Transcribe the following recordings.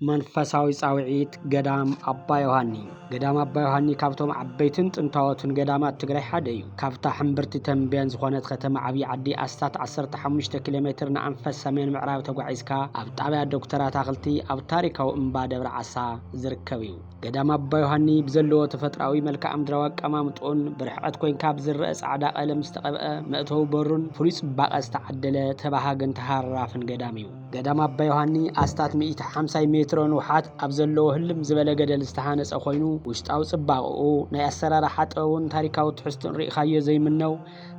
መንፈሳዊ ጻውዒት ገዳም አባ ዮሐኒ ገዳም አባ ዮሐኒ ካብቶም ዓበይትን ጥንታዋትን ገዳማት ትግራይ ሓደ እዩ። ካብታ ሕምብርቲ ተንቤን ዝኾነት ከተማ ዓብይ ዓዲ ኣስታት 15 ኪሎ ሜትር ንኣንፈት ሰሜን ምዕራብ ተጓዒዝካ ኣብ ጣብያ ዶክተራት ኣኽልቲ ኣብ ታሪካዊ እምባ ደብረ ዓሳ ዝርከብ እዩ። ገዳም ኣባ ዮሐኒ ብዘለዎ ተፈጥራዊ መልክዓ ምድራዊ ኣቀማምጦን ብርሕቐት ኮይንካ ብዝርአ ጻዕዳ ቀለም ዝተቐብአ መእተዊ በሩን ፍሉይ ጽባቐ ዝተዓደለ ተባሃገን ተሃራፍን ገዳም እዩ። ገዳም ኣባ ዮሐኒ ኣስታት 150 ሜትር ንውሓት ኣብ ዘለዎ ህልም ዝበለ ገደል ዝተሃነጸ ኮይኑ ውሽጣዊ ጽባቐኡ ናይ ኣሰራርሓ ጥበቡን ታሪካዊ ትሕዝቶን ርኢኻዮ ዘይምነው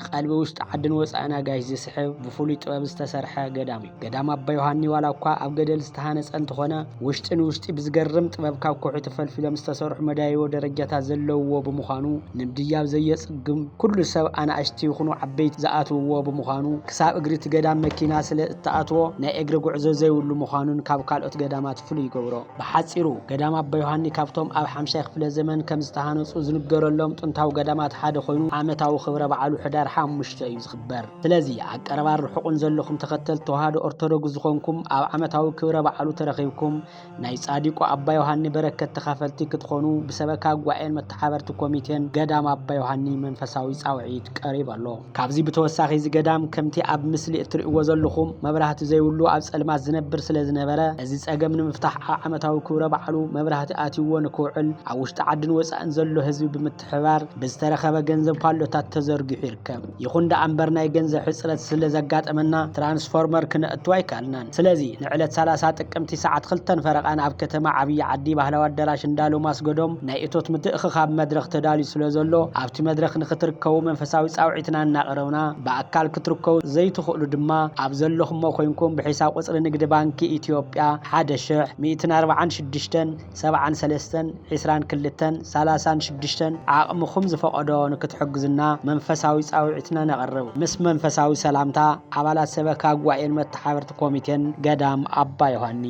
ቀልቢ ውሽጢ ዓድን ወጻእና ጋይሽ ዝስሕብ ብፍሉይ ጥበብ ዝተሰርሐ ገዳም እዩ። ገዳም ኣባ ዮሐኒ ዋላ እኳ ኣብ ገደል ዝተሃነጸ እንተኾነ ውሽጢ ንውሽጢ ብዝገርም ጥበብ ካብ ከውሒ ተፈልፊሎም ዝተሰርሑ መዳይቦ ደረጃታት ዘለውዎ ብምዃኑ ንምድያብ ዘየጽግም ኩሉ ሰብ ኣናእሽቲ ይኹኑ ዓበይቲ ዝኣትውዎ ብምዃኑ ክሳብ እግሪ እቲ ገዳም መኪና ስለ እተኣትዎ ናይ እግሪ ጉዕዞ ዘይብሉ ምዃኑን ካብ ካልኦት ገዳማት ፍሉይ ይገብሮ። ብሓጺሩ ገዳም ኣባ ዮሐኒ ካብቶም ኣብ 50 ክፍለ ዘመን ከም ዝተሃነጹ ዝንገረሎም ጥንታዊ ገዳማት ሓደ ኮይኑ ዓመታዊ ክብረ በዓሉ ሕዳር 5 እዩ ዝኽበር። ስለዚ ኣቀረባ ርሑቕን ዘለኹም ተኸተልቲ ተዋህዶ ኦርቶዶክስ ዝኾንኩም ኣብ ዓመታዊ ክብረ በዓሉ ተረኺብኩም ናይ ጻዲቁ ኣባ ዮሐኒ በረከት ተኻፈልቲ ክትኾኑ ብሰበካ ጉባኤን መተሓበርቲ ኮሚቴን ገዳም ኣባ ዮሐኒ መንፈሳዊ ጻውዒት ቀሪብ ኣሎ። ካብዚ ብተወሳኺ እዚ ገዳም ከምቲ ኣብ ምስሊ እትርእይዎ ዘለኹም መብራህቲ ዘይብሉ ኣብ ጸልማት ዝነብር ስለ ዝነበረ እዚ ጸገም ንምፍታሕ ዓመታዊ ክብረ በዓሉ መብራህቲ ኣትይዎ ንክውዕል ኣብ ውሽጢ ዓድን ወጻእን ዘሎ ህዝቢ ብምትሕባር ብዝተረኸበ ገንዘብ ፓሎታት ተዘርጊሑ ይርከብ። ይኹን እምበር ናይ ገንዘብ ሕጽረት ስለ ዘጋጠመና ትራንስፎርመር ክነእትው ኣይከኣልናን። ስለዚ ንዕለት 30 ጥቅምቲ ሰዓት 2 ፈረቓን ኣብ ከተማ ዓብይ ዓዲ ባህላዊ ኣዳራሽ እንዳሎ ማስገዶም ናይ እቶት ምትእኽኻብ መድረኽ ተዳልዩ ስለ ዘሎ ኣብቲ መድረኽ ንኽትርከቡ መንፈሳዊ ጻውዒትና እናቕረብና ብኣካል ክትርከቡ ዘይትኽእሉ ድማ ኣብ ዘለኹም ኮይንኩም ብሒሳብ ቁጽሪ ንግዲ ባንኪ ኢትዮጵያ 1,673,23,22,36 ዓቕምኹም ዝፈቐዶ ንክትሕግዙና መንፈሳዊ ጻውዒትና ነቕርብ። ምስ መንፈሳዊ ሰላምታ ኣባላት ሰበካ ጉባኤን መተሓበርቲ ኮሚቴን ገዳም ኣባ ዮሐኒ